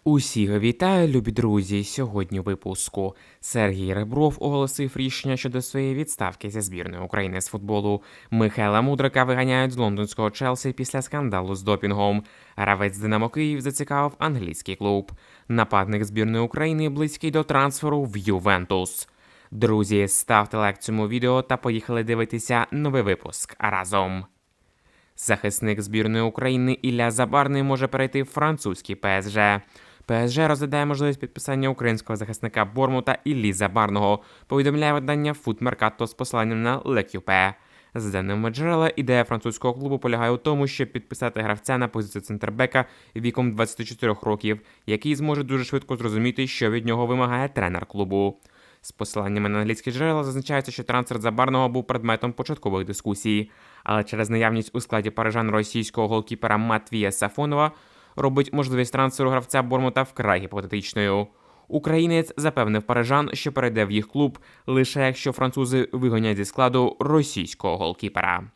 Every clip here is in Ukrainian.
Усіх вітаю, любі друзі! Сьогодні у випуску Сергій Ребров оголосив рішення щодо своєї відставки зі збірної України з футболу. Михайла Мудрика виганяють з лондонського Челсі після скандалу з допінгом. Гравець Динамо Київ зацікавив англійський клуб. Нападник збірної України близький до трансферу в Ювентус. Друзі, ставте лайк цьому відео та поїхали дивитися новий випуск разом. Захисник збірної України Ілля Забарний може перейти в французький ПСЖ. ПСЖ розглядає можливість підписання українського захисника Бормута Іллі Забарного, повідомляє видання Foot Mercato з посиланням на L'Equipe. За даними джерела, ідея французького клубу полягає у тому, щоб підписати гравця на позицію центрбека віком 24 років, який зможе дуже швидко зрозуміти, що від нього вимагає тренер клубу. З посиланнями на англійські джерела зазначається, що трансфер Забарного був предметом початкових дискусій, але через наявність у складі парижан російського голкіпера Матвія Сафонова робить можливість трансферу гравця Бормута вкрай гіпотетичною. Українець запевнив парижан, що перейде в їх клуб лише якщо французи вигонять зі складу російського голкіпера.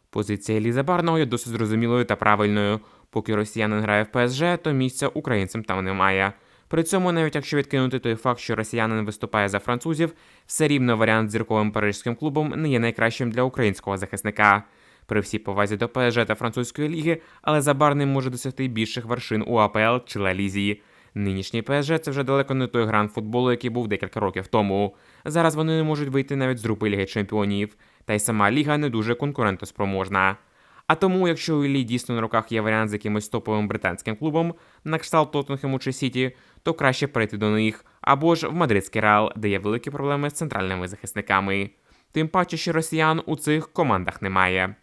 Позиція Іллі Забарного є досить зрозумілою та правильною. Поки росіянин грає в ПСЖ, то місця українцям там немає. При цьому, навіть якщо відкинути той факт, що росіянин виступає за французів, все рівно варіант з зірковим парижським клубом не є найкращим для українського захисника. При всій повазі до ПСЖ та французької ліги, але Забарний може досягти більших вершин у АПЛ чи Ла Лізі. Нинішній ПСЖ – це вже далеко не той грант футболу, який був декілька років тому. Зараз вони не можуть вийти навіть з групи Ліги Чемпіонів, та й сама ліга не дуже конкурентоспроможна. А тому, якщо у Іллі дійсно на руках є варіант з якимось топовим британським клубом, на кшталт Тоттенхему чи Сіті, то краще перейти до них, або ж в мадридський Реал, де є великі проблеми з центральними захисниками. Тим паче, що росіян у цих командах немає.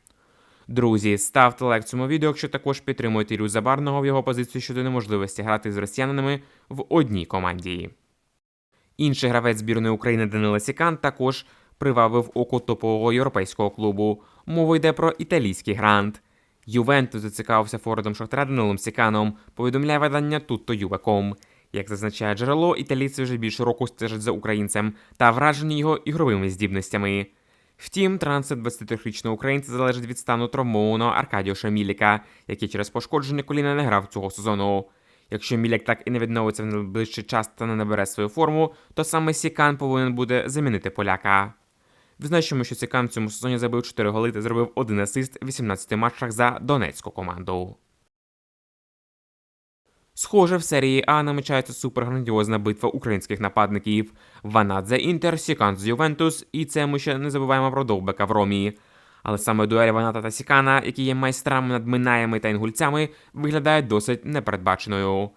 Друзі, ставте лайк цьому відео, якщо також підтримуєте Іллю Забарного в його позиції щодо неможливості грати з росіянинами в одній команді. Інший гравець збірної України Данило Сікан також привабив око топового європейського клубу. Мова йде про італійський грант. Ювентус зацікавився форвардом Шахтаря Данилом Сіканом, повідомляє видання Tutto.com. Як зазначає джерело, італійці вже більше року стежать за українцем та вражені його ігровими здібностями. Втім, трансфер 23-річного українця залежить від стану травмованого Аркадіуша Міліка, який через пошкодження коліна не грав цього сезону. Якщо Мілік так і не відновиться в найближчий час та не набере свою форму, то саме Сікан повинен буде замінити поляка. Відзначимо, що Сікан в цьому сезоні забив 4 голи та зробив 1 асист в 18 матчах за донецьку команду. Схоже, в серії А намічається суперграндіозна битва українських нападників. Ванат за Інтер, Сікан з Ювентус, і це ми ще не забуваємо про довбека в Ромі. Але саме дуель Ваната та Сікана, які є майстрами над Минаями та Інгульцями, виглядає досить непередбаченою.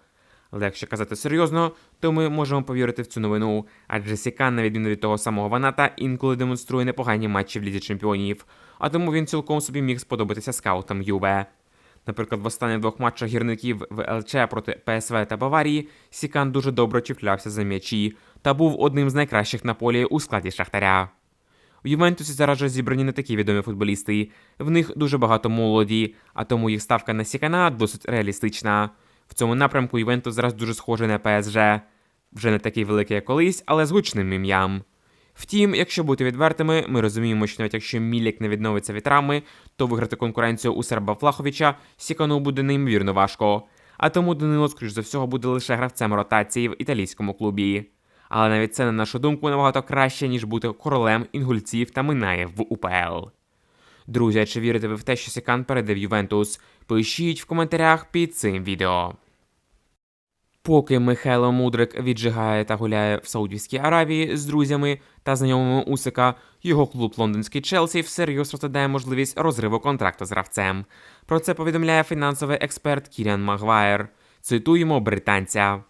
Але якщо казати серйозно, то ми можемо повірити в цю новину, адже Сікан, на відміну від того самого Ваната, інколи демонструє непогані матчі в Лізі Чемпіонів, а тому він цілком собі міг сподобатися скаутам Юве. Наприклад, в останніх 2 матчах гірників в ЛЧ проти ПСВ та Баварії Сікан дуже добре чіплявся за м'ячі та був одним з найкращих на полі у складі Шахтаря. В Ювентусі зараз вже зібрані не такі відомі футболісти, в них дуже багато молоді, а тому їх ставка на Сікана досить реалістична. В цьому напрямку Ювентус зараз дуже схожий на ПСЖ. Вже не такий великий, як колись, але з гучним ім'ям. Втім, якщо бути відвертими, ми розуміємо, що навіть якщо Мілік не відновиться від травми, то виграти конкуренцію у Серба Влаховича Сікану буде неймовірно важко. А тому Данило, скоріш за всього, буде лише гравцем ротації в італійському клубі. Але навіть це, на нашу думку, набагато краще, ніж бути королем інгульців та Минаєв в УПЛ. Друзі, а чи вірите ви в те, що Сікан перейде в Ювентус? Пишіть в коментарях під цим відео. Поки Михайло Мудрик віджигає та гуляє в Саудівській Аравії з друзями та знайомими Усика, його клуб лондонський Челсі всерйоз розглядає можливість розриву контракту з гравцем. Про це повідомляє фінансовий експерт Кіріан Магуайр. Цитуємо британця.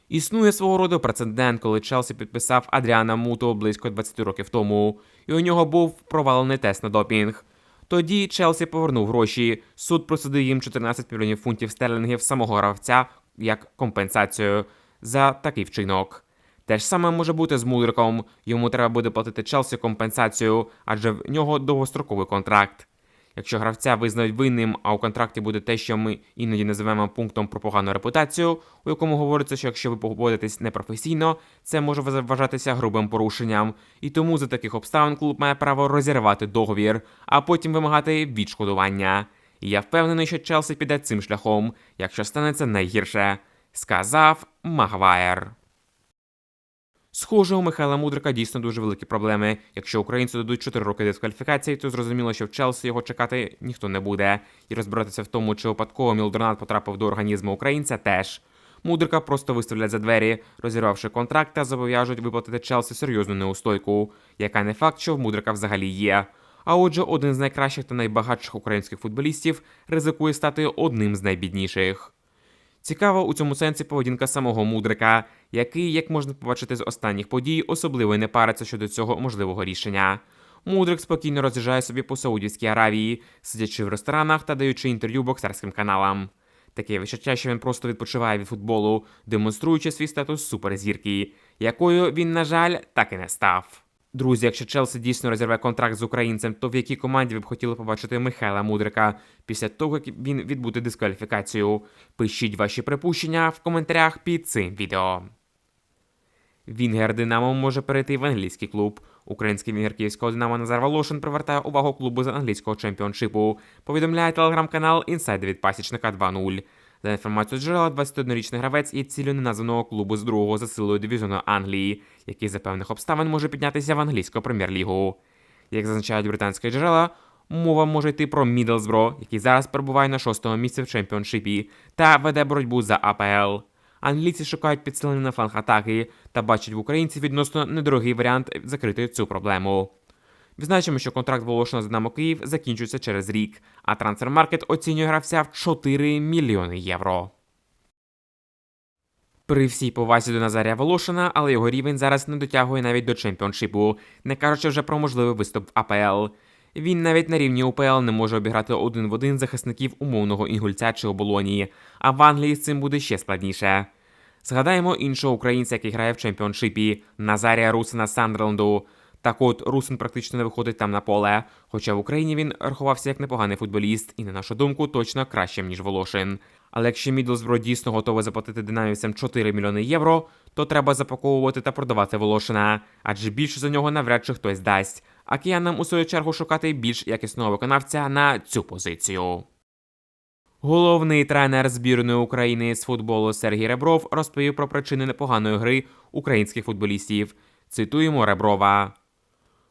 Існує свого роду прецедент, коли Челсі підписав Адріана Муту близько 20 років тому, і у нього був провалений тест на допінг. Тоді Челсі повернув гроші, суд присудив їм 14 мільйонів фунтів стерлінгів самого гравця як компенсацію за такий вчинок. Те ж саме може бути з Мудриком, йому треба буде платити Челсі компенсацію, адже в нього довгостроковий контракт. Якщо гравця визнають винним, а у контракті буде те, що ми іноді називаємо пунктом про погану репутацію, у якому говориться, що якщо ви поводитесь непрофесійно, це може вважатися грубим порушенням, і тому за таких обставин клуб має право розірвати договір, а потім вимагати відшкодування. Я впевнений, що Челсі піде цим шляхом, якщо станеться найгірше, сказав Магуайр. Схоже, у Михайла Мудрика дійсно дуже великі проблеми. Якщо українцю дадуть 4 роки дискваліфікації, то зрозуміло, що в Челсі його чекати ніхто не буде. І розбиратися в тому, чи випадково Мілдронат потрапив до організму українця, теж. Мудрика просто виставлять за двері, розірвавши контракт та зобов'яжуть виплатити Челсі серйозну неустойку, яка не факт, що в Мудрика взагалі є. А отже, один з найкращих та найбагатших українських футболістів ризикує стати одним з найбідніших. Цікава у цьому сенсі поведінка самого Мудрика, який, як можна побачити з останніх подій, особливо не париться щодо цього можливого рішення. Мудрик спокійно роз'їжджає собі по Саудівській Аравії, сидячи в ресторанах та даючи інтерв'ю боксерським каналам. Таке відчуття, що він просто відпочиває від футболу, демонструючи свій статус суперзірки, якою він, на жаль, так і не став. Друзі, якщо Челсі дійсно розірве контракт з українцем, то в якій команді ви б хотіли побачити Михайла Мудрика після того, як він відбуде дискваліфікацію? Пишіть ваші припущення в коментарях під цим відео. Вінгер Динамо може перейти в англійський клуб. Український вінгер київського Динамо Назар Волошин привертає увагу клубу з англійського чемпіоншипу, повідомляє телеграм-канал «Інсайди від Пасічника 2.0». За інформацією джерела, 21-річний гравець є ціллю неназваного клубу з другого за силою дивізіону Англії, який за певних обставин може піднятися в англійську прем'єр-лігу. Як зазначають британські джерела, мова може йти про Мідлсбро, який зараз перебуває на 6-му місці в чемпіоншипі та веде боротьбу за АПЛ. Англійці шукають підсилення на фланг атаки та бачать в українців відносно недорогий варіант закрити цю проблему. Відзначимо, що контракт Волошина з Динамо Київ закінчується через рік, а Трансфермаркет оцінює гравця в 4 мільйони євро. При всій повазі до Назарія Волошина, але його рівень зараз не дотягує навіть до чемпіоншипу, не кажучи вже про можливий виступ в АПЛ. Він навіть на рівні УПЛ не може обіграти один в один захисників умовного Інгульця чи Оболоні, а в Англії з цим буде ще складніше. Згадаємо іншого українця, який грає в чемпіоншипі – Назарія Русина з Сандерленду. Так от, Русин практично не виходить там на поле, хоча в Україні він рахувався як непоганий футболіст і, на нашу думку, точно кращим, ніж Волошин. Але якщо Мідлсбро дійсно готовий заплатити динамівцям 4 мільйони євро, то треба запаковувати та продавати Волошина, адже більше за нього навряд чи хтось дасть, а киянам у свою чергу шукати більш якісного виконавця на цю позицію. Головний тренер збірної України з футболу Сергій Ребров розповів про причини непоганої гри українських футболістів. Цитуємо Реброва.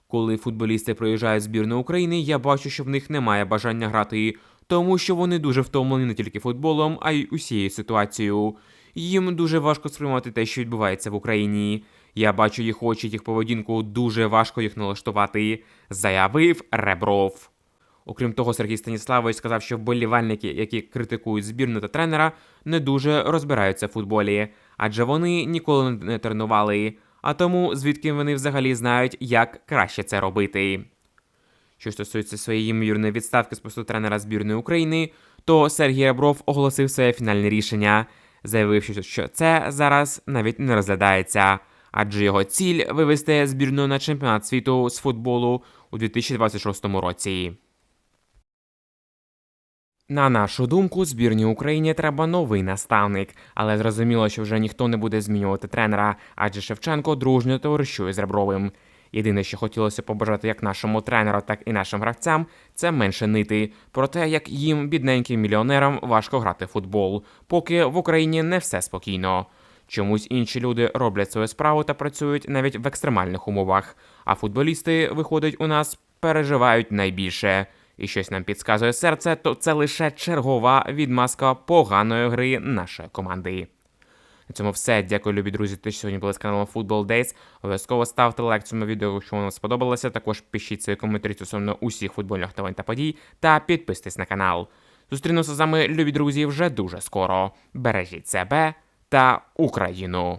Коли футболісти приїжджають в збірну України, я бачу, що в них немає бажання грати, тому що вони дуже втомлені не тільки футболом, а й усією ситуацією. Їм дуже важко сприймати те, що відбувається в Україні. Я бачу їх очі, їх поведінку, дуже важко їх налаштувати, заявив Ребров. Окрім того, Сергій Станіславович сказав, що вболівальники, які критикують збірну та тренера, не дуже розбираються в футболі, адже вони ніколи не тренували, а тому звідки вони взагалі знають, як краще це робити. Що стосується своєї ймовірної відставки з посту тренера збірної України, то Сергій Ребров оголосив своє фінальне рішення, заявивши, що це зараз навіть не розглядається, адже його ціль – вивести збірну на чемпіонат світу з футболу у 2026 році. На нашу думку, збірній Україні треба новий наставник, але зрозуміло, що вже ніхто не буде змінювати тренера, адже Шевченко дружньо товаришує з Ребровим. Єдине, що хотілося побажати як нашому тренеру, так і нашим гравцям – це менше нити, про те, як їм, бідненьким мільйонерам, важко грати в футбол, поки в Україні не все спокійно. Чомусь інші люди роблять свою справу та працюють навіть в екстремальних умовах, а футболісти, виходить, у нас переживають найбільше. І щось нам підказує серце, то це лише чергова відмазка поганої гри нашої команди. На цьому все. Дякую, любі друзі, що сьогодні були з каналом Football Days. Обов'язково ставте лайк цьому відео, якщо воно сподобалося. Також пишіть свої коментарі стосовно усіх футбольних новин та подій. Та підписуйтесь на канал. Зустрінуся з вами, любі друзі, вже дуже скоро. Бережіть себе та Україну!